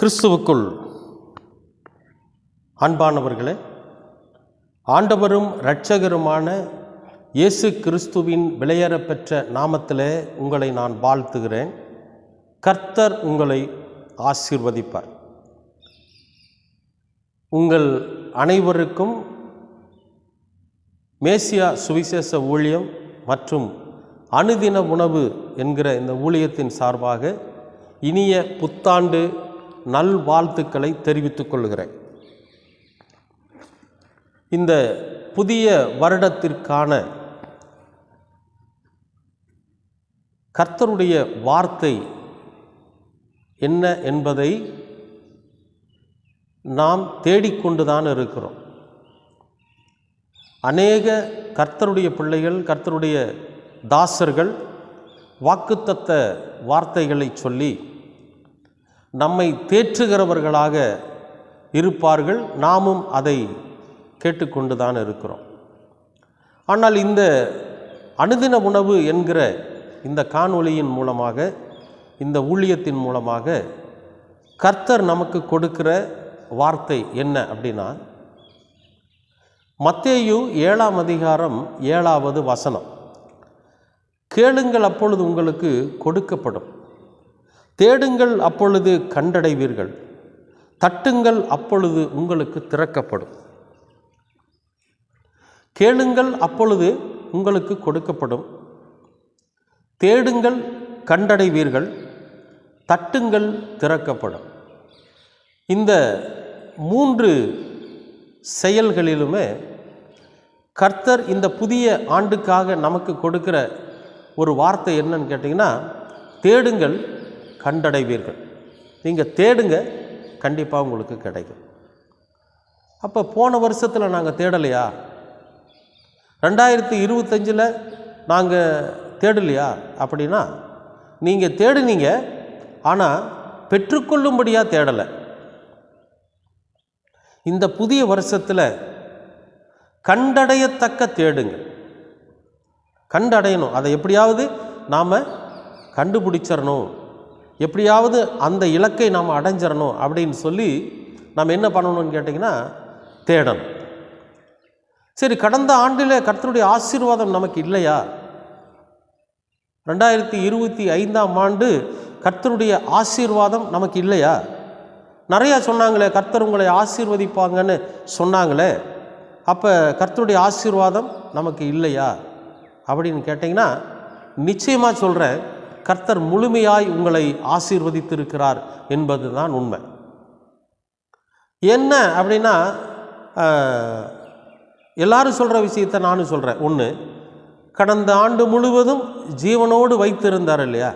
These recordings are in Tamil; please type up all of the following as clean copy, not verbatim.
கிறிஸ்துவுக்குள் அன்பானவர்களே, ஆண்டவரும் இரட்சகருமான இயேசு கிறிஸ்துவின் விலையேறப்பெற்ற நாமத்திலே உங்களை நான் வாழ்த்துகிறேன். கர்த்தர் உங்களை ஆசீர்வதிப்பார். உங்கள் அனைவருக்கும் மேசியா சுவிசேஷ ஊழியம் மற்றும் அனுதின உணவு என்கிற இந்த ஊழியத்தின் சார்பாக இனிய புத்தாண்டு நல்வாழ்த்துக்களை தெரிவித்துக் கொள்கிறேன். இந்த புதிய வருடத்திற்கான கர்த்தருடைய வார்த்தை என்ன என்பதை நாம் தேடிக்கொண்டுதான் இருக்கிறோம். அநேக கர்த்தருடைய பிள்ளைகள், கர்த்தருடைய தாசர்கள் வாக்குத்தத்த வார்த்தைகளை சொல்லி நம்மை தேற்றுகிறவர்களாக இருப்பார்கள். நாமும் அதை கேட்டுக்கொண்டுதான் இருக்கிறோம். ஆனால் இந்த அனுதின உணவு என்கிற இந்த காணொளியின் மூலமாக, இந்த ஊழியத்தின் மூலமாக கர்த்தர் நமக்கு கொடுக்கிற வார்த்தை என்ன அப்படின்னா, மத்தேயு 7ஆம் அதிகாரம் 7வது வசனம், கேளுங்கள் அப்பொழுது உங்களுக்கு கொடுக்கப்படும், தேடுங்கள் அப்பொழுது கண்டடைவீர்கள், தட்டுங்கள் அப்பொழுது உங்களுக்கு திறக்கப்படும். கேளுங்கள் அப்பொழுது உங்களுக்கு கொடுக்கப்படும், தேடுங்கள் கண்டடைவீர்கள், தட்டுங்கள் திறக்கப்படும். இந்த 3 செயல்களிலுமே கர்த்தர் இந்த புதிய ஆண்டுக்காக நமக்கு கொடுக்கிற ஒரு வார்த்தை என்னன்னு கேட்டிங்கன்னா, தேடுங்கள் கண்டடைவீர்கள். நீங்கள் தேடுங்க, கண்டிப்பாக உங்களுக்கு கிடைக்கும். அப்போ போன வருஷத்தில் நாங்கள் தேடலையா? 2025 நாங்கள் தேடலையா? அப்படின்னா நீங்கள் தேடுனீங்க, ஆனால் பெற்றுக்கொள்ளும்படியாக தேடலை. இந்த புதிய வருஷத்தில் கண்டடையத்தக்க தேடுங்க. கண்டடையணும். அதை எப்படியாவது நாம் கண்டுபிடிச்சிடணும், எப்படியாவது அந்த இலக்கை நாம் அடைஞ்சிடணும் அப்படின்னு சொல்லி நாம் என்ன பண்ணணும்னு கேட்டிங்கன்னா, தேடணும். சரி, கடந்த ஆண்டில் கர்த்தருடைய ஆசீர்வாதம் நமக்கு இல்லையா? 2025ஆம் ஆண்டு கர்த்தருடைய ஆசீர்வாதம் நமக்கு இல்லையா? நிறையா சொன்னாங்களே, கர்த்தர் உங்களை ஆசீர்வதிப்பாங்கன்னு சொன்னாங்களே, அப்போ கர்த்தருடைய ஆசீர்வாதம் நமக்கு இல்லையா அப்படின்னு கேட்டிங்கன்னா, நிச்சயமாக சொல்கிறேன், கர்த்தர் முழுமையாய் உங்களை ஆசீர்வதித்திருக்கிறார் என்பது தான் உண்மை. என்ன அப்படின்னா, எல்லாரும் சொல்கிற விஷயத்தை நானும் சொல்கிறேன். ஒன்று, கடந்த ஆண்டு முழுவதும் ஜீவனோடு வைத்திருந்தார் இல்லையா?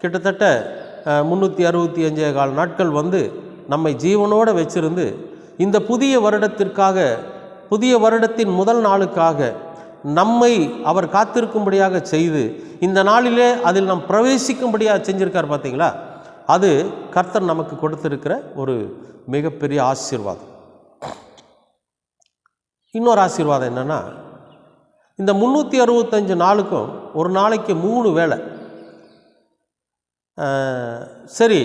கிட்டத்தட்ட 365 நாட்கள் நம்மை ஜீவனோடு வச்சிருந்து இந்த புதிய வருடத்திற்காக, புதிய வருடத்தின் முதல் நாளுக்காக நம்மை அவர் காத்திருக்கும்படியாக செய்து இந்த நாளிலே அதில் நாம் பிரவேசிக்கும்படியாக செஞ்சுருக்கார். பார்த்தீங்களா? அது கர்த்தர் நமக்கு கொடுத்திருக்கிற ஒரு மிகப்பெரிய ஆசீர்வாதம். இன்னொரு ஆசீர்வாதம் என்னென்னா, இந்த 365 நாளுக்கும் ஒரு நாளைக்கு 3 வேளை. சரி,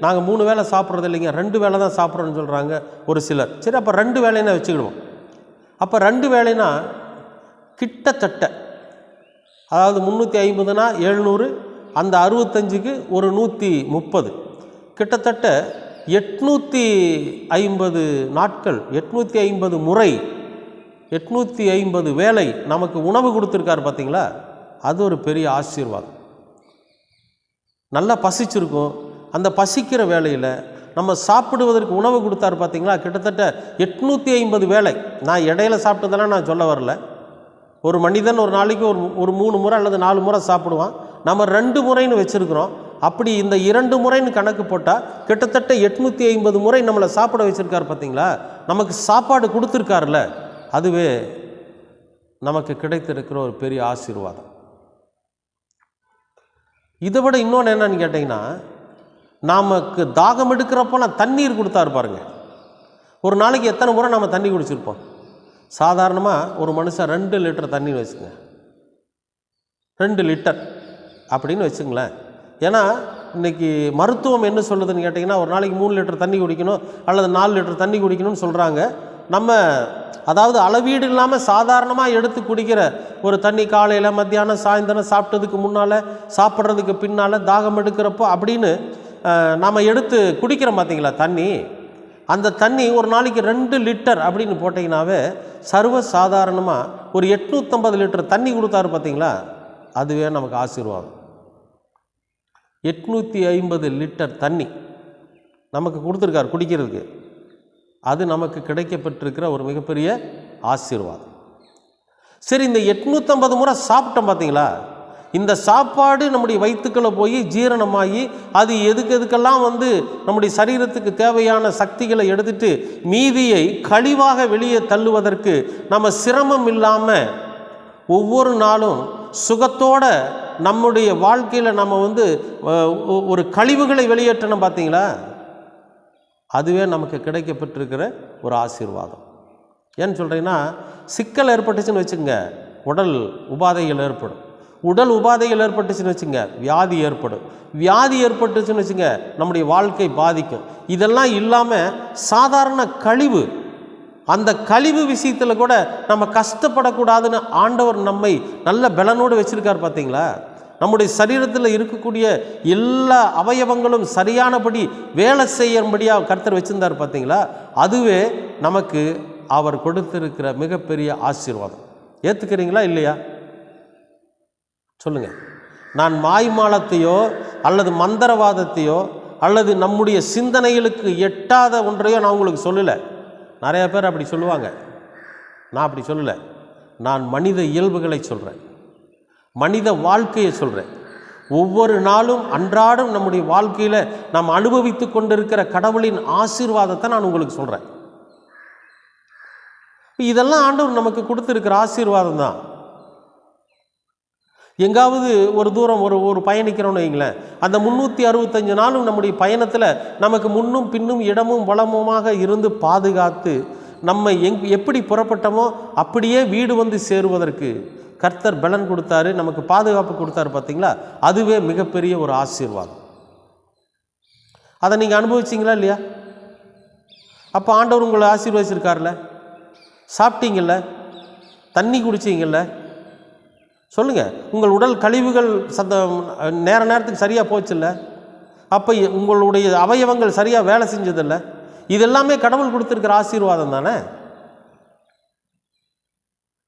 நாங்கள் 3 வேளை சாப்பிட்றது இல்லைங்க, 2 வேளை தான் சாப்பிட்றோன்னு சொல்கிறாங்க ஒரு சிலர். சரி, அப்போ 2 வேளைன்னா வச்சுக்கிடுவோம். அப்போ 2 வேளைனா கிட்டத்தட்ட, அதாவது 350னா 700, அந்த 65க்கு ஒரு 130, கிட்டத்தட்ட 850 நாட்கள், 850 முறை, 850 வேளை நமக்கு உணவு கொடுத்துருக்கார். பார்த்தீங்களா? அது ஒரு பெரிய ஆசீர்வாதம். நல்லா பசிச்சிருக்கும், அந்த பசிக்கிற வேளையில் நம்ம சாப்பிடுவதற்கு உணவு கொடுத்தார். பார்த்தீங்களா? கிட்டத்தட்ட 850 வேளை. நான் இடையில சாப்பிட்டதெல்லாம் நான் சொல்ல வரல. ஒரு மனிதன் ஒரு நாளைக்கு ஒரு 3 முறை அல்லது 4 முறை சாப்பிடுவான். நம்ம 2 முறைன்னு வச்சுருக்கிறோம். அப்படி இந்த 2 முறைன்னு கணக்கு போட்டால் கிட்டத்தட்ட 850 முறை நம்மளை சாப்பிட வச்சுருக்கார். பார்த்தீங்களா? நமக்கு சாப்பாடு கொடுத்துருக்காருல்ல, அதுவே நமக்கு கிடைத்திருக்கிற ஒரு பெரிய ஆசீர்வாதம். இதை விட இன்னொன்று என்னன்னு கேட்டிங்கன்னா, நமக்கு தாகம் எடுக்கிறப்போலாம் தண்ணீர் கொடுத்தாரு பாருங்க. ஒரு நாளைக்கு எத்தனை முறை நம்ம தண்ணி குடிச்சிருப்போம்? சாதாரணமாக ஒரு மனுஷன் 2 லிட்டர் தண்ணி வச்சுங்க, 2 லிட்டர் அப்படின்னு வச்சுங்களேன். ஏன்னா இன்றைக்கி மருத்துவம் என்ன சொல்லுதுன்னு கேட்டிங்கன்னா, ஒரு நாளைக்கு 3 லிட்டர் தண்ணி குடிக்கணும் அல்லது 4 லிட்டர் தண்ணி குடிக்கணும்னு சொல்கிறாங்க. நம்ம அதாவது அளவீடு இல்லாமல் சாதாரணமாக எடுத்து குடிக்கிற ஒரு தண்ணி காலையில், மத்தியானம், சாயந்தரம், சாப்பிட்டதுக்கு முன்னால், சாப்பிட்றதுக்கு பின்னால், தாகம் எடுக்கிறப்போ அப்படின்னு நம்ம எடுத்து குடிக்கிறோம் பார்த்தீங்களா தண்ணி. அந்த தண்ணி ஒரு நாளைக்கு 2 லிட்டர் அப்படின்னு போட்டிங்கனாவே சர்வ சாதாரணமாக ஒரு 850 லிட்டர் தண்ணி கொடுத்தாரு பார்த்தீங்களா, அதுவே நமக்கு ஆசீர்வாதம். 850 லிட்டர் தண்ணி நமக்கு கொடுத்துருக்கார் குடிக்கிறதுக்கு. அது நமக்கு கிடைக்கப்பட்டிருக்கிற ஒரு மிகப்பெரிய ஆசீர்வாதம். சரி, இந்த 850 முறை சாப்பிட்டோம் பார்த்தீங்களா, இந்த சாப்பாடு நம்முடைய வயிற்றுக்களை போய் ஜீரணமாகி அது எதுக்கெல்லாம் நம்முடைய சரீரத்துக்கு தேவையான சக்திகளை எடுத்துட்டு மீதியை கழிவாக வெளியே தள்ளுவதற்கு நம்ம சிரமம் இல்லாமல் ஒவ்வொரு நாளும் சுகத்தோட நம்முடைய வாழ்க்கையில் நம்ம ஒரு கழிவுகளை வெளியேற்றணும் பார்த்தீங்களா, அதுவே நமக்கு கிடைக்கப்பட்டிருக்கிற ஒரு ஆசீர்வாதம். ஏன்னு சொல்கிறீங்கன்னா, சிக்கல் ஏற்பட்டுச்சுன்னு வச்சுங்க, உடல் உபாதைகள் ஏற்படும். உடல் உபாதைகள் ஏற்பட்டுச்சுன்னு வச்சுங்க, வியாதி ஏற்படும். வியாதி ஏற்பட்டுச்சுன்னு வச்சுங்க, நம்முடைய வாழ்க்கை பாதிக்கும். இதெல்லாம் இல்லாமல் சாதாரண கழிவு, அந்த கழிவு விஷயத்தில் கூட நம்ம கஷ்டப்படக்கூடாதுன்னு ஆண்டவர் நம்மை நல்ல பலனோடு வச்சுருக்கார் பார்த்தீங்களா. நம்முடைய சரீரத்தில் இருக்கக்கூடிய எல்லா அவயவங்களும் சரியானபடி வேலை செய்யும்படியாக கர்த்தர் வச்சுருந்தார் பார்த்தீங்களா. அதுவே நமக்கு அவர் கொடுத்திருக்கிற மிகப்பெரிய ஆசீர்வாதம். ஏற்றுக்கிறீங்களா இல்லையா சொல்லுங்கள். நான் மாய்மாலத்தையோ அல்லது மந்திரவாதத்தையோ அல்லது நம்முடைய சிந்தனைகளுக்கு எட்டாத ஒன்றையோ நான் உங்களுக்கு சொல்லலை. நிறைய பேர் அப்படி சொல்லுவாங்க, நான் அப்படி சொல்லலை. நான் மனித இயல்புகளை சொல்கிறேன், மனித வாழ்க்கையை சொல்கிறேன். ஒவ்வொரு நாளும் அன்றாடம் நம்முடைய வாழ்க்கையில் நாம் அனுபவித்து கொண்டிருக்கிற கடவுளின் ஆசீர்வாதத்தை நான் உங்களுக்கு சொல்கிறேன். இதெல்லாம் ஆண்டவர் நமக்கு கொடுத்துருக்கிற ஆசீர்வாதம் தான். எங்காவது ஒரு தூரம் ஒரு பயணிக்கிறோன்னு வைங்களேன், அந்த 365 நாளும் நம்முடைய பயணத்தில் நமக்கு முன்னும் பின்னும் இடமும் வளமுமாக இருந்து பாதுகாத்து நம்ம எப்படி புறப்பட்டோமோ அப்படியே வீடு சேருவதற்கு கர்த்தர் பலன் கொடுத்தாரு, நமக்கு பாதுகாப்பு கொடுத்தாரு பார்த்தீங்களா. அதுவே மிகப்பெரிய ஒரு ஆசீர்வாதம். அதை நீங்கள் அனுபவிச்சிங்களா இல்லையா? அப்போ ஆண்டவர் உங்களை ஆசீர்வதிச்சிருக்கார்ல. சாப்பிட்டீங்கள்ல, தண்ணி குடிச்சிங்கள்ல, சொல்லுங்கள். உங்கள் உடல் கழிவுகள் நேரத்துக்கு சரியாக போச்சுல்ல. அப்போ உங்களுடைய அவயவங்கள் சரியாக வேலை செஞ்சதில்ல. இதெல்லாமே கடவுள் கொடுத்துருக்கிற ஆசீர்வாதம் தானே,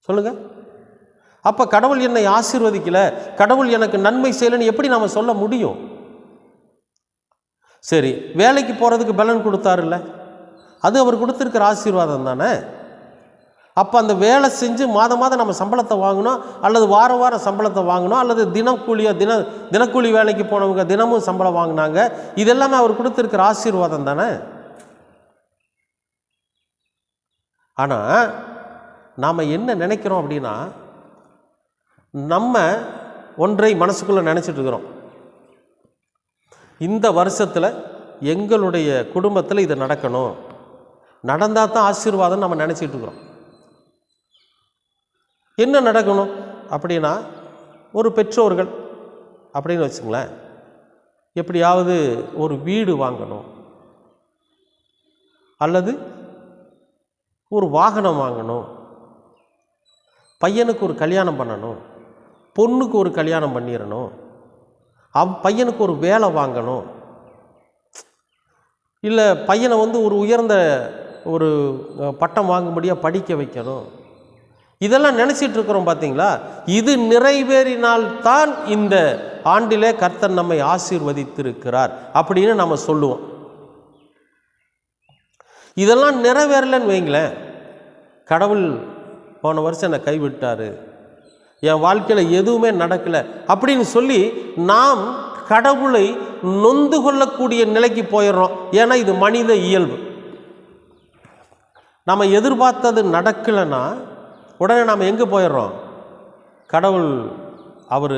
சொல்லுங்கள். அப்போ கடவுள் என்னை ஆசீர்வதிக்கலை, கடவுள் எனக்கு நன்மை செய்யலைன்னு எப்படி நாம் சொல்ல முடியும்? சரி, வேலைக்கு போகிறதுக்கு பலன் கொடுத்தாருல்ல, அது அவர் கொடுத்துருக்கிற ஆசீர்வாதம் தானே. அப்போ அந்த வேலை செஞ்சு மாதம் நம்ம சம்பளத்தை வாங்கணும், அல்லது வாரம் சம்பளத்தை வாங்கணும், அல்லது தினக்கூலி வேலைக்கு போனவங்க தினமும் சம்பளம் வாங்கினாங்க. இதெல்லாமே அவர் கொடுத்துருக்கிற ஆசீர்வாதம் தானே. ஆனால் நாம் என்ன நினைக்கிறோம் அப்படின்னா, நம்ம ஒன்றை மனசுக்குள்ளே நினச்சிட்டு இருக்கிறோம். இந்த வருஷத்தில் எங்களுடைய குடும்பத்தில் இது நடக்கணும், நடந்தால் தான் ஆசீர்வாதம் நம்ம நினச்சிட்டு இருக்கிறோம். என்ன நடக்கணும் அப்படின்னா, ஒரு பெற்றோர்கள் அப்படின்னு வச்சுங்களேன், எப்படியாவது ஒரு வீடு வாங்கணும், அல்லது ஒரு வாகனம் வாங்கணும், பையனுக்கு ஒரு கல்யாணம் பண்ணணும், பொண்ணுக்கு ஒரு கல்யாணம் பண்ணிடணும், பையனுக்கு ஒரு வேலை வாங்கணும், இல்லை பையனை ஒரு உயர்ந்த ஒரு பட்டம் வாங்கும்படியாக படிக்க வைக்கணும். இதெல்லாம் நினச்சிட்டு இருக்கிறோம் பார்த்தீங்களா. இது நிறைவேறினால்தான் இந்த ஆண்டிலே கர்த்தர் நம்மை ஆசீர்வதித்திருக்கிறார் அப்படின்னு நம்ம சொல்லுவோம். இதெல்லாம் நிறைவேறலைன்னு வைங்களேன், கடவுள் போன வருஷம் என்னை கைவிட்டார், என் வாழ்க்கையில் எதுவுமே நடக்கலை அப்படின்னு சொல்லி நாம் கடவுளை நொந்து கொள்ளக்கூடிய நிலைக்கு போயிடுறோம். ஏன்னா இது மனித இயல்பு. நம்ம எதிர்பார்த்தது நடக்கலைன்னா உடனே நாம் எங்கே போயிடுறோம்? கடவுள் அவர்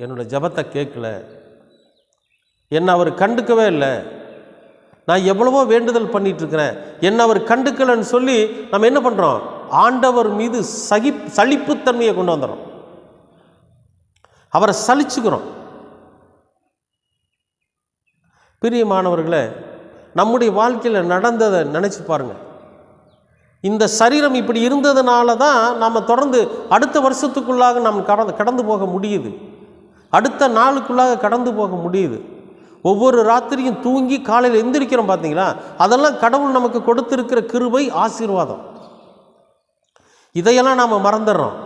என்னோடய ஜபத்தை கேட்கல, என்னை அவர் கண்டுக்கவே இல்லை, நான் எவ்வளவோ வேண்டுதல் பண்ணிகிட்ருக்கிறேன், என்னை அவர் கண்டுக்கலைன்னு சொல்லி நம்ம என்ன பண்ணுறோம்? ஆண்டவர் மீது சலிப்புத்தன்மையை கொண்டு வந்துடுறோம், அவரை சலிச்சுக்கிறோம். பிரியமானவர்களே, நம்முடைய வாழ்க்கையில் நடந்ததை நினச்சி பாருங்கள். இந்த சரீரம் இப்படி இருந்ததுனால தான் நம்ம தொடர்ந்து அடுத்த வருஷத்துக்குள்ளாக நாம் கடந்து போக முடியுது, அடுத்த நாளுக்குள்ளாக கடந்து போக முடியுது. ஒவ்வொரு ராத்திரியும் தூங்கி காலையில் எந்திரிக்கிறோம் பார்த்தீங்களா, அதெல்லாம் கடவுள் நமக்கு கொடுத்திருக்கிற கிருபை, ஆசீர்வாதம். இதையெல்லாம் நாம் மறந்துடுறோம்,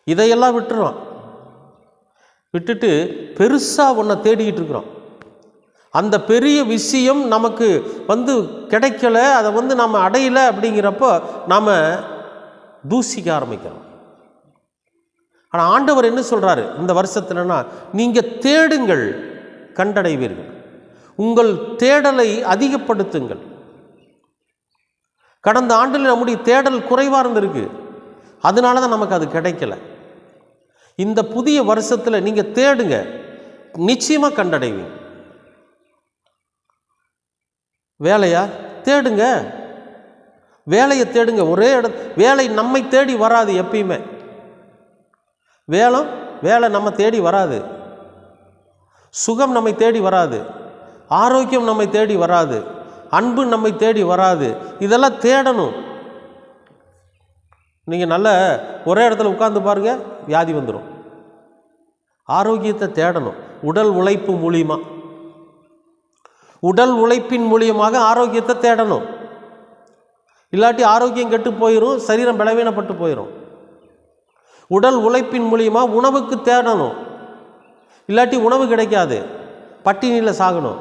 இதையெல்லாம் விட்டுட்டு பெருசாக ஒன்றை தேடிக்கிட்டு இருக்கிறோம். அந்த பெரிய விஷயம் நமக்கு கிடைக்கல, அதை நம்ம அடையலை அப்படிங்கிறப்போ நாம் தூசிக்க ஆரம்பிக்கிறோம். ஆனால் ஆண்டவர் என்ன சொல்கிறாரு இந்த வருஷத்துலன்னா, நீங்கள் தேடுங்கள் கண்டடைவீர்கள், உங்கள் தேடலை அதிகப்படுத்துங்கள். கடந்த ஆண்டில் நம்முடைய தேடல் குறைவாக இருந்திருக்கு, அதனால தான் நமக்கு அது கிடைக்கல. இந்த புதிய வருஷத்தில் நீங்கள் தேடுங்க, நிச்சயமாக கண்டடைவீங்க. வேலையா தேடுங்க, வேலையை தேடுங்க. ஒரே வேலை நம்மை தேடி வராது. எப்பயுமே வேலை நம்ம தேடி வராது, சுகம் நம்மை தேடி வராது, ஆரோக்கியம் நம்மை தேடி வராது, அன்பு நம்மை தேடி வராது. இதெல்லாம் தேடணும். நீங்கள் நல்ல ஒரே இடத்துல உட்கார்ந்து பாருங்கள், வியாதி வந்துடும். ஆரோக்கியத்தை தேடணும். உடல் உழைப்பு மூலியமாக, உடல் உழைப்பின் மூலியமாக ஆரோக்கியத்தை தேடணும். இல்லாட்டி ஆரோக்கியம் கெட்டு போயிடும், சரீரம் பலவீனப்பட்டு போயிடும். உடல் உழைப்பின் மூலியமாக உணவுக்கு தேடணும், இல்லாட்டி உணவு கிடைக்காது, பட்டினியில் சாகணும்.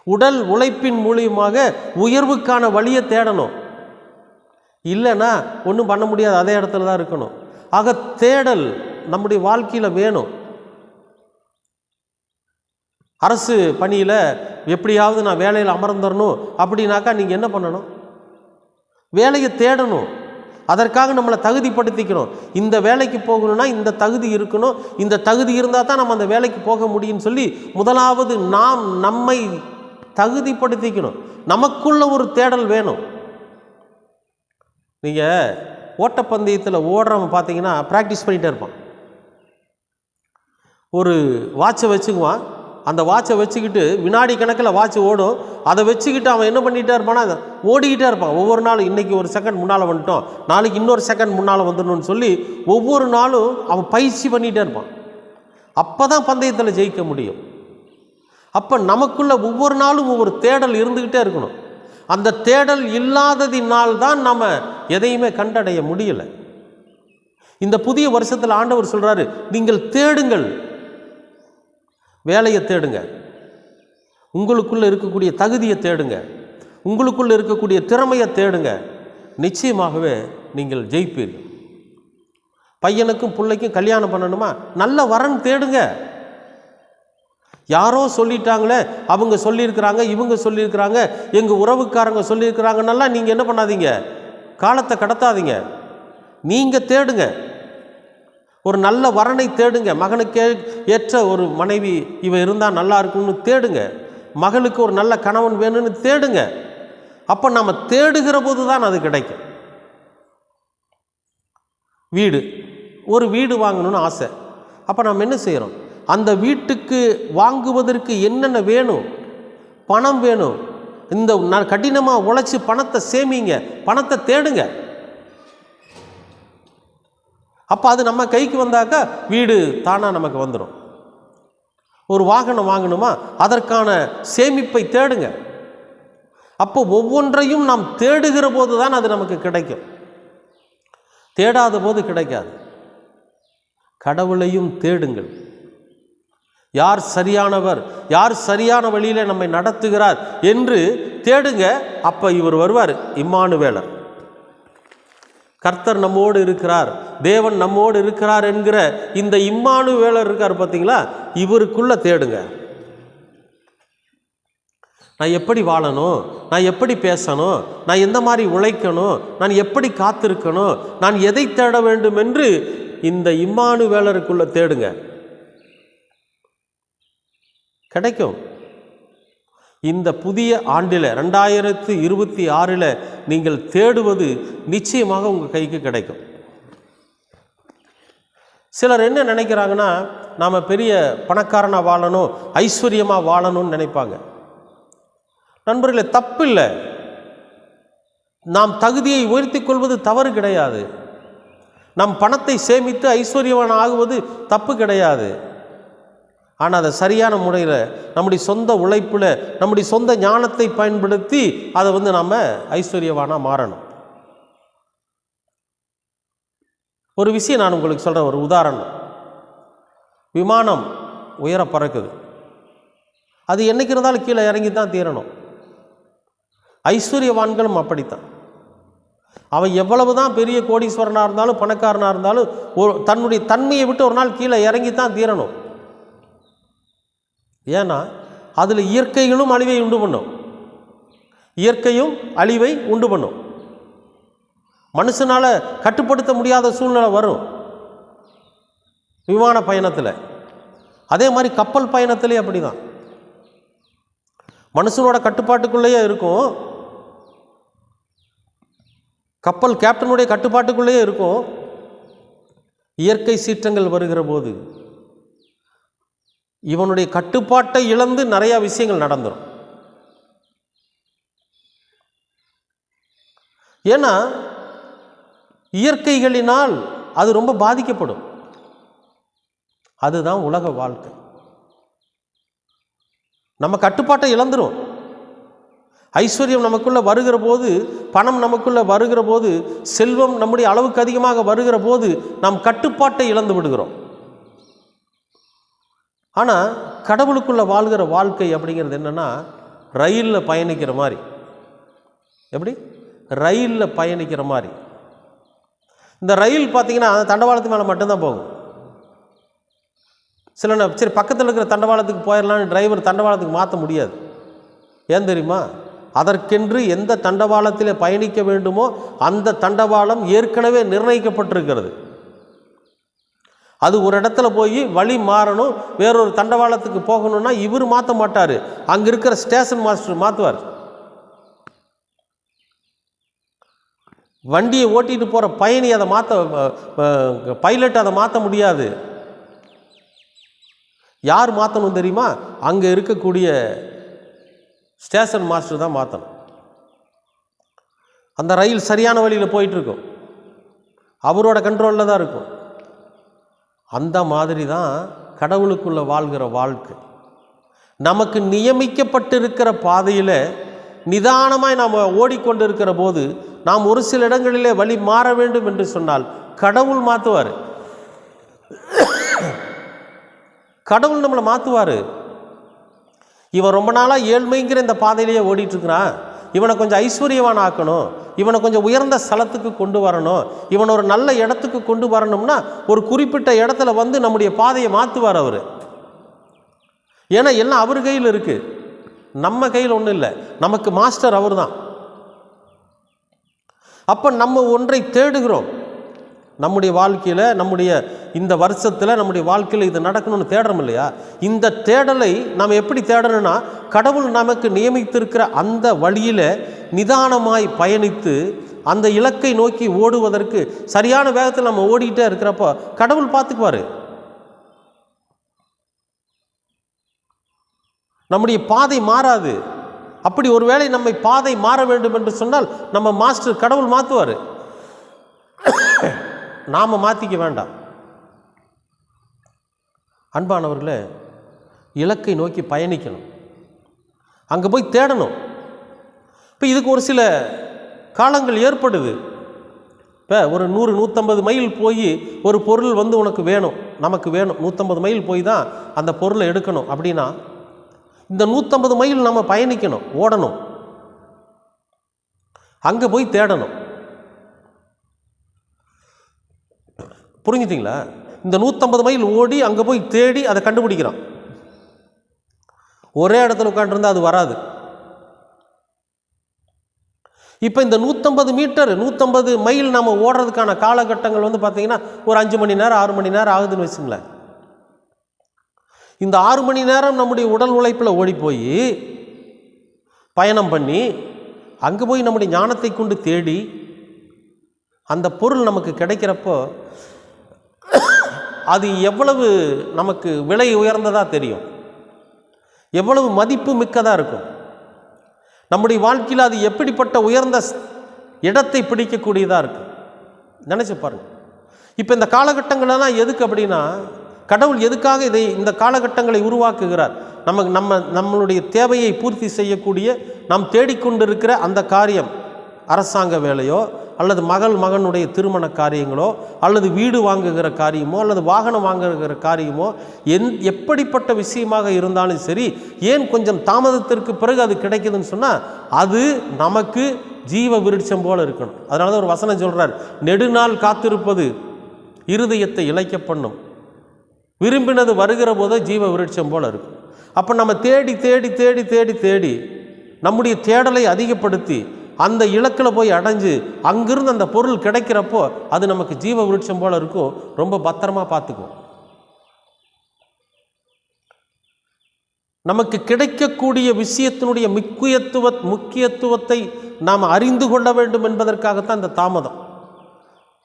உடல் உழைப்பின் மூலியமாக உயர்வுக்கான வழியை தேடணும், இல்லைன்னா ஒன்றும் பண்ண முடியாது, அதே இடத்துல தான் இருக்கணும். ஆக தேடல் நம்முடைய வாழ்க்கையில் வேணும். அரசு பணியில் எப்படியாவது நான் வேலையில் அமர்ந்துடணும் அப்படின்னாக்கா நீங்கள் என்ன பண்ணணும்? வேலையை தேடணும். அதற்காக நம்மளை தகுதிப்படுத்திக்கணும். இந்த வேலைக்கு போகணும்னா இந்த தகுதி இருக்கணும், இந்த தகுதி இருந்தால் தான் நம்ம அந்த வேலைக்கு போக முடியும்னு சொல்லி முதலாவது நாம் நம்மை தகுதிப்படுத்திக்கணும். நமக்குள்ள ஒரு தேடல் வேணும். நீங்கள் ஓட்டப்பந்தயத்தில் ஓடுறவன் பார்த்தீங்கன்னா ப்ராக்டிஸ் பண்ணிகிட்டே இருப்பான். ஒரு வாட்சை வச்சுக்குவான், அந்த வாட்சை வச்சுக்கிட்டு வினாடி கணக்கில் வாட்ச் ஓடும், அதை வச்சுக்கிட்டு அவன் என்ன பண்ணிகிட்டே இருப்பான்னா ஓடிக்கிட்டே இருப்பான். ஒவ்வொரு நாளும் இன்றைக்கி ஒரு செகண்ட் முன்னால் வந்துட்டோம், நாளைக்கு இன்னொரு செகண்ட் முன்னால் வந்துடணும்னு சொல்லி ஒவ்வொரு நாளும் அவன் பயிற்சி பண்ணிகிட்டே இருப்பான். அப்போ தான் பந்தயத்தில் ஜெயிக்க முடியும். அப்போ நமக்குள்ள ஒவ்வொரு நாளும் ஒவ்வொரு தேடல் இருந்துக்கிட்டே இருக்கணும். அந்த தேடல் இல்லாததினால் தான் நம்ம எதையுமே கண்டடைய முடியலை. இந்த புதிய வருஷத்தில் ஆண்டவர் சொல்கிறாரு, நீங்கள் தேடுங்கள், வேலையை தேடுங்க, உங்களுக்குள்ளே இருக்கக்கூடிய தகுதியை தேடுங்க, உங்களுக்குள்ளே இருக்கக்கூடிய திறமையை தேடுங்க, நிச்சயமாகவே நீங்கள் ஜெயிப்பீர்கள். பையனுக்கும் பிள்ளைக்கும் கல்யாணம் பண்ணணுமா, நல்ல வரன் தேடுங்க. யாரோ சொல்லிட்டாங்களே, அவங்க சொல்லியிருக்கிறாங்க, இவங்க சொல்லியிருக்கிறாங்க, எங்கள் உறவுக்காரங்க சொல்லியிருக்கிறாங்கன்னெல்லாம் நீங்கள் என்ன பண்ணாதீங்க, காலத்தை கடத்தாதீங்க. நீங்கள் தேடுங்க, ஒரு நல்ல வரனை தேடுங்க. மகனுக்கு ஏற்ற ஒரு மனைவி இவ இருந்தால் நல்லா இருக்கும்னு தேடுங்க. மகளுக்கு ஒரு நல்ல கணவன் வேணும்னு தேடுங்க. அப்போ நம்ம தேடுகிற போது தான் அது கிடைக்கும். ஒரு வீடு வாங்கணும்னு ஆசை. அப்போ நம்ம என்ன செய்கிறோம்? அந்த வீட்டுக்கு வாங்குவதற்கு என்னென்ன வேணும்? பணம் வேணும். இந்த கடினமாக உழைச்சி பணத்தை சேமிங்க, பணத்தை தேடுங்க. அப்போ அது நம்ம கைக்கு வந்தாக்கா வீடு தானாக நமக்கு வந்துடும். ஒரு வாகனம் வாங்கணுமா, அதற்கான சேமிப்பை தேடுங்க. அப்போ ஒவ்வொன்றையும் நாம் தேடுகிற போது தான் அது நமக்கு கிடைக்கும், தேடாத போது கிடைக்காது. கடவுளையும் தேடுங்கள். யார் சரியானவர், யார் சரியான வழியில் நம்மை நடத்துகிறார் என்று தேடுங்க. அப்போ இவர் வருவார், இம்மானுவேலர். கர்த்தர் நம்மோடு இருக்கிறார், தேவன் நம்மோடு இருக்கிறார் என்கிற இந்த இம்மானுவேலர் இருக்கார் பார்த்தீங்களா, இவருக்குள்ள தேடுங்க. நான் எப்படி வாழணும், நான் எப்படி பேசணும், நான் எந்த மாதிரி உழைக்கணும், நான் எப்படி காத்திருக்கணும், நான் எதை தேட வேண்டும் என்று இந்த இம்மானுவேலருக்குள்ள தேடுங்க, கிடைக்கும். இந்த புதிய ஆண்டில் 2026 நீங்கள் தேடுவது நிச்சயமாக உங்கள் கைக்கு கிடைக்கும். சிலர் என்ன நினைக்கிறாங்கன்னா, நாம் பெரிய பணக்காரனாக வாழணும், ஐஸ்வர்யமாக வாழணும்னு நினைப்பாங்க. நண்பர்களே, தப்பில்லை. நாம் தகுதியை உயர்த்தி கொள்வது தவறு கிடையாது. நம் பணத்தை சேமித்து ஐஸ்வர்யவான் ஆகுவது தப்பு கிடையாது. ஆனால் அதை சரியான முறையில் நம்முடைய சொந்த உழைப்பில் நம்முடைய சொந்த ஞானத்தை பயன்படுத்தி அதை நாம் ஐஸ்வர்யவானாக மாறணும். ஒரு விஷயம் நான் உங்களுக்கு சொல்கிறேன், ஒரு உதாரணம். விமானம் உயர பறக்குது, அது என்னைக்கு இருந்தாலும் கீழே இறங்கி தான் தீரணும். ஐஸ்வர்யவான்களும் அப்படித்தான். அவன் எவ்வளவு தான் பெரிய கோடீஸ்வரனாக இருந்தாலும் பணக்காரனாக இருந்தாலும் தன்னுடைய தன்மையை விட்டு ஒரு நாள் கீழே இறங்கி தான் தீரணும். ஏன்னா அதில் இயற்கைகளும் அழிவை உண்டு பண்ணும், இயற்கையும் அழிவை உண்டு பண்ணும். மனுஷனால் கட்டுப்படுத்த முடியாத சூழ்நிலை வரும் விமான பயணத்தில். அதே மாதிரி கப்பல் பயணத்திலே அப்படி தான். மனுஷனோட கட்டுப்பாட்டுக்குள்ளேயே இருக்கும், கப்பல் கேப்டனுடைய கட்டுப்பாட்டுக்குள்ளேயே இருக்கும். இயற்கை சீற்றங்கள் வருகிற போது இவனுடைய கட்டுப்பாட்டை இழந்து நிறையா விஷயங்கள் நடந்துடும். ஏன்னா இயற்கைகளினால் அது ரொம்ப பாதிக்கப்படும். அதுதான் உலக வாழ்க்கை. நம்ம கட்டுப்பாட்டை இழந்துரும். ஐஸ்வர்யம் நமக்குள்ள வருகிற போது, பணம் நமக்குள்ள வருகிற போது, செல்வம் நம்முடைய அளவுக்கு அதிகமாக வருகிற போது நாம் கட்டுப்பாட்டை இழந்து விடுகிறோம். ஆனால் கடவுளுக்குள்ள வாழ்கிற வாழ்க்கை அப்படிங்கிறது என்னென்னா, ரயிலில் பயணிக்கிற மாதிரி. எப்படி? ரயிலில் பயணிக்கிற மாதிரி. இந்த ரயில் பார்த்திங்கன்னா தண்டவாளத்து மேலே மட்டும்தான் போகும். சரி பக்கத்தில் இருக்கிற தண்டவாளத்துக்கு போயிடலான்னு டிரைவர் தண்டவாளத்துக்கு மாற்ற முடியாது. ஏன் தெரியுமா? அதற்கென்று எந்த தண்டவாளத்தில் பயணிக்க வேண்டுமோ அந்த தண்டவாளம் ஏற்கனவே நிர்ணயிக்கப்பட்டிருக்கிறது. அது ஒரு இடத்துல போய் வழி மாறணும், வேறொரு தண்டவாளத்துக்கு போகணும்னா இவர் மாற்ற மாட்டார், அங்கே இருக்கிற ஸ்டேஷன் மாஸ்டர் மாற்றுவார். வண்டியை ஓட்டிகிட்டு போகிற பயணி அதை பைலட் அதை மாற்ற முடியாது. யார் மாற்றணும் தெரியுமா? அங்கே இருக்கக்கூடிய ஸ்டேஷன் மாஸ்டர் தான் மாற்றணும். அந்த ரயில் சரியான வழியில் போயிட்டுருக்கும், அவரோட கண்ட்ரோலில் தான் இருக்கும். அந்த மாதிரி தான் கடவுளுக்குள்ளே வாழ்கிற வாழ்க்கை. நமக்கு நியமிக்கப்பட்டிருக்கிற பாதையில் நிதானமாய் நாம் ஓடிக்கொண்டு இருக்கிற போது நாம் ஒரு சில இடங்களிலே வழி மாற வேண்டும் என்று சொன்னால் கடவுள் மாற்றுவார். கடவுள் நம்மளை மாற்றுவார். இவன் ரொம்ப நாளாக ஏழ்மைங்கிற இந்த பாதையிலேயே ஓடிட்டுருக்கிறான், இவனை கொஞ்சம் ஐஸ்வர்யவான் ஆக்கணும், இவனை கொஞ்சம் உயர்ந்த ஸ்தலத்துக்கு கொண்டு வரணும், இவனை ஒரு நல்ல இடத்துக்கு கொண்டு வரணும்னா ஒரு குறிப்பிட்ட இடத்துல நம்முடைய பாதையை மாற்றுவார் அவர். ஏன்னா எல்லாம் அவர் கையில் இருக்குது, நம்ம கையில் ஒன்றும் இல்லை. நமக்கு மாஸ்டர் அவர் தான். அப்போ நம்ம ஒன்றை தேடுகிறோம். நம்முடைய வாழ்க்கையில், நம்முடைய இந்த வருஷத்தில் நம்முடைய வாழ்க்கையில் இது நடக்கணும்னு தேடுறோம் இல்லையா? இந்த தேடலை நாம் எப்படி தேடணும்னா, கடவுள் நமக்கு நியமித்திருக்கிற அந்த வழியில் நிதானமாய் பயணித்து அந்த இலக்கை நோக்கி ஓடுவதற்கு சரியான வேகத்தில் நம்ம ஓடிக்கிட்டே இருக்கிறப்போ கடவுள் பார்த்துக்குவார். நம்முடைய பாதை மாறாது. அப்படி ஒருவேளை நம்மை பாதை மாற வேண்டும் என்று சொன்னால் நம்ம மாஸ்டர் கடவுள் மாற்றுவார், நாம் மாற்றிக்க வேண்டாம். அன்பானவர்களே, இலக்கை நோக்கி பயணிக்கணும், அங்கே போய் தேடணும். இப்போ இதுக்கு ஒரு சில காலங்கள் ஏற்படுது. இப்போ ஒரு 100-150 மைல் போய் ஒரு பொருள் உனக்கு வேணும், நமக்கு வேணும், 150 மைல் போய் தான் அந்த பொருளை எடுக்கணும். அப்படின்னா இந்த 150 மைல் நம்ம பயணிக்கணும், ஓடணும், அங்கே போய் தேடணும். புரிஞ்சுட்டிங்களா? இந்த 150 மைல் ஓடி அங்கே போய் தேடி அதை கண்டுபிடிக்கிறோம். ஒரே இடத்துல உட்காந்துருந்தால் அது வராது. இப்போ இந்த 150 மீட்டர் 150 மைல் நம்ம ஓடுறதுக்கான காலகட்டங்கள் பார்த்திங்கன்னா ஒரு 5 மணி நேரம் 6 மணி நேரம் ஆகுதுன்னு வச்சுங்களேன். இந்த 6 மணி நேரம் நம்முடைய உடல் உழைப்பில் ஓடி போய் பயணம் பண்ணி அங்கே போய் நம்முடைய ஞானத்தை கொண்டு தேடி அந்த பொருள் நமக்கு கிடைக்கிறப்போ அது எவ்வளவு நமக்கு விலை உயர்ந்ததாக தெரியும், எவ்வளவு மதிப்பு மிக்கதாக இருக்கும். நம்முடைய வாழ்க்கையில் அது எப்படிப்பட்ட உயர்ந்த இடத்தை பிடிக்கக்கூடியதாக இருக்குது. நினச்சி பாருங்கள். இப்போ இந்த காலகட்டங்களெல்லாம் எதுக்கு அப்படின்னா, கடவுள் எதுக்காக இந்த காலகட்டங்களை உருவாக்குகிறார்? நம்மளுடைய தேவையை பூர்த்தி செய்யக்கூடிய நாம் தேடிக்கொண்டிருக்கிற அந்த காரியம், அரசாங்க வேலையோ அல்லது மகனுடைய திருமண காரியங்களோ அல்லது வீடு வாங்குகிற காரியமோ அல்லது வாகனம் வாங்குகிற காரியமோ எப்படிப்பட்ட விஷயமாக இருந்தாலும் சரி, ஏன் கொஞ்சம் தாமதத்திற்கு பிறகு அது கிடைக்குதுன்னு சொன்னால் அது நமக்கு ஜீவ விருட்சம் போல் இருக்கணும். அதனால தான் ஒரு வசனம் சொல்கிறார், நெடுநாள் காத்திருப்பது இருதயத்தை இளைக்க பண்ணும், விரும்பினது வருகிற போதோ ஜீவ விருட்சம் போல் இருக்கும். அப்போ நம்ம தேடி தேடி தேடி தேடி தேடி நம்முடைய தேடலை அதிகப்படுத்தி அந்த இலக்கில் போய் அடைஞ்சு அங்கிருந்து அந்த பொருள் கிடைக்கிறப்போ அது நமக்கு ஜீவ விருட்சம் போல் இருக்கும். ரொம்ப பத்திரமா பார்த்துக்குவோம். நமக்கு கிடைக்கக்கூடிய விஷயத்தினுடைய முக்கியத்துவத்தை நாம் அறிந்து கொள்ள வேண்டும் என்பதற்காகத்தான் இந்த தாமதம்.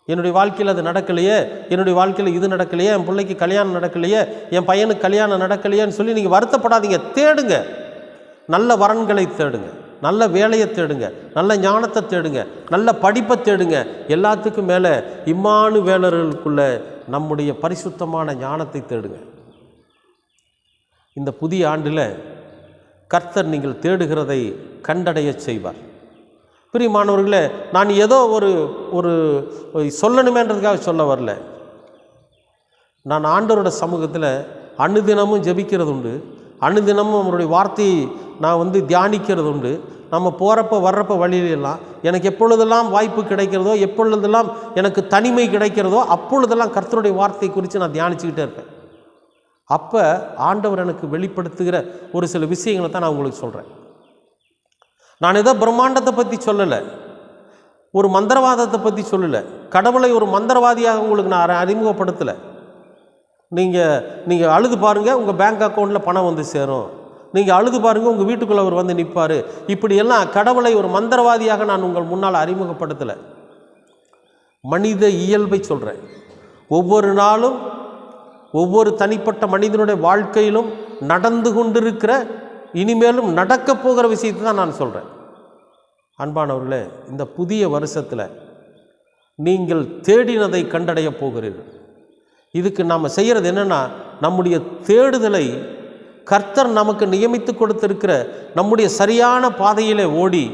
என்னுடைய வாழ்க்கையில் அது நடக்கலையே, என்னுடைய வாழ்க்கையில் இது நடக்கலையே, என் பிள்ளைக்கு கல்யாணம் நடக்கலையே, என் பையனுக்கு கல்யாணம் நடக்கலையேன்னு சொல்லி நீங்கள் வருத்தப்படாதீங்க. தேடுங்க, நல்ல வரன்களை தேடுங்க, நல்ல வேலையை தேடுங்க, நல்ல ஞானத்தை தேடுங்க, நல்ல படிப்பை தேடுங்க. எல்லாத்துக்கும் மேலே இம்மானுவேலர்களுக்குள்ள நம்முடைய பரிசுத்தமான ஞானத்தை தேடுங்க. இந்த புதிய ஆண்டில் கர்த்தர் நீங்கள் தேடுகிறதை கண்டடைய செய்வார். பிரியமானவர்களே, நான் ஏதோ ஒரு சொல்லணுமேன்றதுக்காக சொல்ல வரல. நான் ஆண்டவரோட சமூகத்தில் அனுதினமும் ஜெபிக்கிறது உண்டு, அனுதினமும் அவருடைய வார்த்தையை நான் தியானிக்கிறது உண்டு. நம்ம போகிறப்ப வர்றப்ப வழியிலெல்லாம் எனக்கு எப்பொழுதெல்லாம் வாய்ப்பு கிடைக்கிறதோ, எப்பொழுதெல்லாம் எனக்கு தனிமை கிடைக்கிறதோ அப்பொழுதெல்லாம் கர்த்தருடைய வார்த்தை குறித்து நான் தியானிச்சுக்கிட்டே இருப்பேன். அப்போ ஆண்டவர் எனக்கு வெளிப்படுத்துகிற ஒரு சில விஷயங்களை தான் நான் உங்களுக்கு சொல்கிறேன். நான் ஏதோ பிரம்மாண்டத்தை பற்றி சொல்லலை, ஒரு மந்திரவாதத்தை பற்றி சொல்லலை, கடவுளை ஒரு மந்திரவாதியாக உங்களுக்கு நான் அறிமுகப்படுத்தலை. நீங்கள் அழுது பாருங்கள், உங்கள் பேங்க் அக்கௌண்ட்டில் பணம் வந்து சேரும். நீங்கள் அழுது பாருங்கள், உங்கள் வீட்டுக்குள்ளே அவர் வந்து நிற்பார். இப்படியெல்லாம் கடவுளை ஒரு மந்திரவாதியாக நான் உங்கள் முன்னால் அறிமுகப்படுத்தலை. மனித இயல்பை சொல்கிறேன். ஒவ்வொரு நாளும் ஒவ்வொரு தனிப்பட்ட மனிதனுடைய வாழ்க்கையிலும் நடந்து கொண்டிருக்கிற, இனிமேலும் நடக்க போகிற விஷயத்தை தான் நான் சொல்கிறேன். அன்பானவர்களே, இந்த புதிய வருஷத்தில் நீங்கள் தேடினதை கண்டடைய போகிறீர்கள். இதுக்கு நாம் செய்கிறது என்னென்னா, நம்முடைய தேடுதலை கர்த்தர் நமக்கு நியமித்து கொடுத்திருக்கிற நம்முடைய சரியான பாதையிலே ஓடி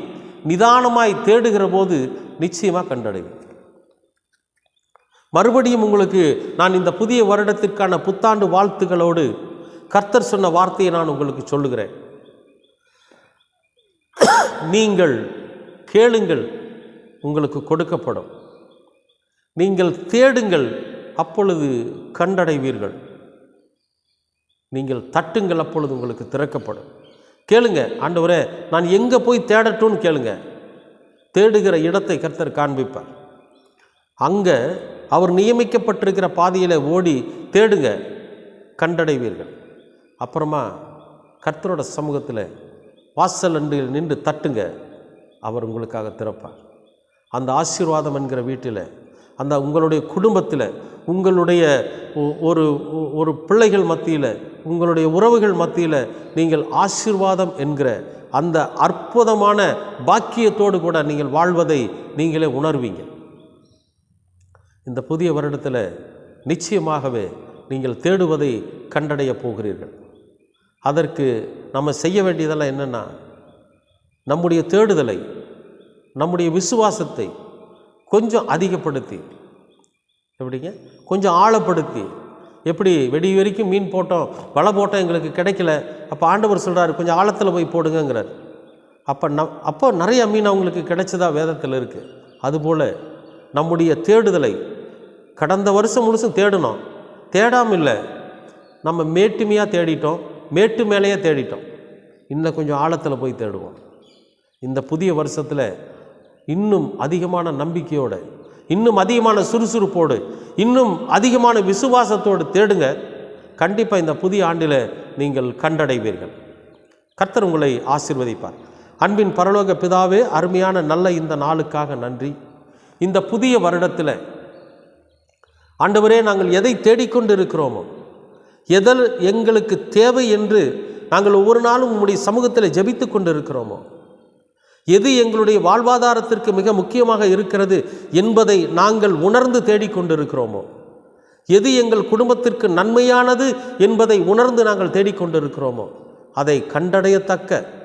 நிதானமாய் தேடுகிற போது நிச்சயமாக கண்டடையும். மறுபடியும் உங்களுக்கு நான் இந்த புதிய வருடத்திற்கான புத்தாண்டு வாழ்த்துக்களோடு கர்த்தர் சொன்ன வார்த்தையை நான் உங்களுக்கு சொல்லுகிறேன். நீங்கள் கேளுங்கள், உங்களுக்கு கொடுக்கப்படும். நீங்கள் தேடுங்கள், அப்பொழுது கண்டடைவீர்கள். நீங்கள் தட்டுங்கள், அப்பொழுது உங்களுக்கு திறக்கப்படும். கேளுங்க, ஆண்டவரே நான் எங்கே போய் தேடட்டும்னு கேளுங்க. தேடுகிற இடத்தை கர்த்தர் காண்பிப்பார். அங்கே அவர் நியமிக்கப்பட்டிருக்கிற பாதையில் ஓடி தேடுங்க, கண்டடைவீர்கள். அப்புறமா கர்த்தரோட சமூகத்தில் வாசல் அண்டில் நின்று தட்டுங்க, அவர் உங்களுக்காக திறப்பார். அந்த ஆசீர்வாதம் என்கிற வீட்டில், அந்த உங்களுடைய குடும்பத்தில், உங்களுடைய ஒரு பிள்ளைகள் மத்தியில், உங்களுடைய உறவுகள் மத்தியில் நீங்கள் ஆசீர்வாதம் என்கிற அந்த அற்புதமான பாக்கியத்தோடு கூட நீங்கள் வாழ்வதை நீங்களே உணர்வீங்க. இந்த புதிய வருடத்தில் நிச்சயமாகவே நீங்கள் தேடுவதை கண்டடைய போகிறீர்கள். அதற்கு நம்ம செய்ய வேண்டியதெல்லாம் என்னென்னா, நம்முடைய தேடுதலை, நம்முடைய விசுவாசத்தை கொஞ்சம் அதிகப்படுத்தி, எப்படிங்க கொஞ்சம் ஆழப்படுத்தி, எப்படி வெடி வரைக்கும் மீன் போட்டோம், வலை போட்டோம், எங்களுக்கு கிடைக்கல, அப்போ ஆண்டவர் சொல்கிறார் கொஞ்சம் ஆழத்தில் போய் போடுங்கிறார். அப்போ நிறைய மீன் அவங்களுக்கு கிடைச்சதா வேதத்தில் இருக்குது. அதுபோல் நம்முடைய தேடுதலை கடந்த வருஷம் முழுசும் தேடணும், தேடாமல் இல்லை, நம்ம மேட்டுமையாக தேடிட்டோம், மேட்டு மேலேயே தேடிட்டோம். இன்னும் கொஞ்சம் ஆழத்தில் போய் தேடுவோம். இந்த புதிய வருஷத்தில் இன்னும் அதிகமான நம்பிக்கையோடு, இன்னும் அதிகமான சுறுசுறுப்போடு, இன்னும் அதிகமான விசுவாசத்தோடு தேடுங்க. கண்டிப்பாக இந்த புதிய ஆண்டில் நீங்கள் கண்டடைவீர்கள். கர்த்தர் உங்களை ஆசீர்வதிப்பார். அன்பின் பரலோக பிதாவே, அருமையான நல்ல இந்த நாளுக்காக நன்றி. இந்த புதிய வருடத்தில் ஆண்டவரே, நாங்கள் எதை தேடிக்கொண்டு இருக்கிறோமோ, எதில் எங்களுக்கு தேவை என்று நாங்கள் ஒவ்வொரு நாளும் உம்முடைய சமூகத்தில் ஜெபித்து கொண்டு இருக்கிறோமோ, எது எங்களுடைய வாழ்வாதாரத்திற்கு மிக முக்கியமாக இருக்கிறது என்பதை நாங்கள் உணர்ந்து தேடிக்கொண்டிருக்கிறோமோ, எது எங்கள் குடும்பத்திற்கு நன்மையானது என்பதை உணர்ந்து நாங்கள் தேடிக்கொண்டிருக்கிறோமோ, அதை கண்டடையத்தக்க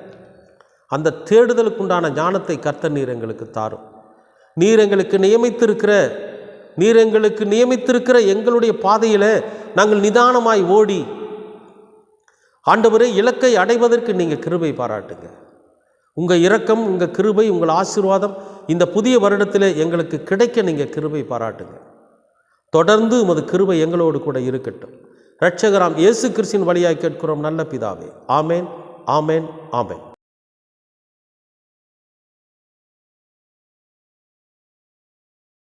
அந்த தேடுதலுக்குண்டான ஞானத்தை கர்த்தர் நீர் எங்களுக்கு தாரும். நீர் எங்களுக்கு நியமித்திருக்கிற எங்களுடைய பாதையில் நாங்கள் நிதானமாய் ஓடி ஆண்டவரே, இலக்கை அடைவதற்கு நீங்கள் கிருபை பாராட்டுங்க. உங்கள் இரக்கம், உங்கள் கிருபை, உங்கள் ஆசீர்வாதம் இந்த புதிய வருடத்தில் எங்களுக்கு கிடைக்க நீங்கள் கிருபை பாராட்டுங்க. தொடர்ந்து உமது கிருபை எங்களோடு கூட இருக்கட்டும். இரட்சகராம் இயேசு கிறிஸ்துவின் வழியாய் கேட்கிறோம் நல்ல பிதாவே. ஆமேன், ஆமேன், ஆமேன்.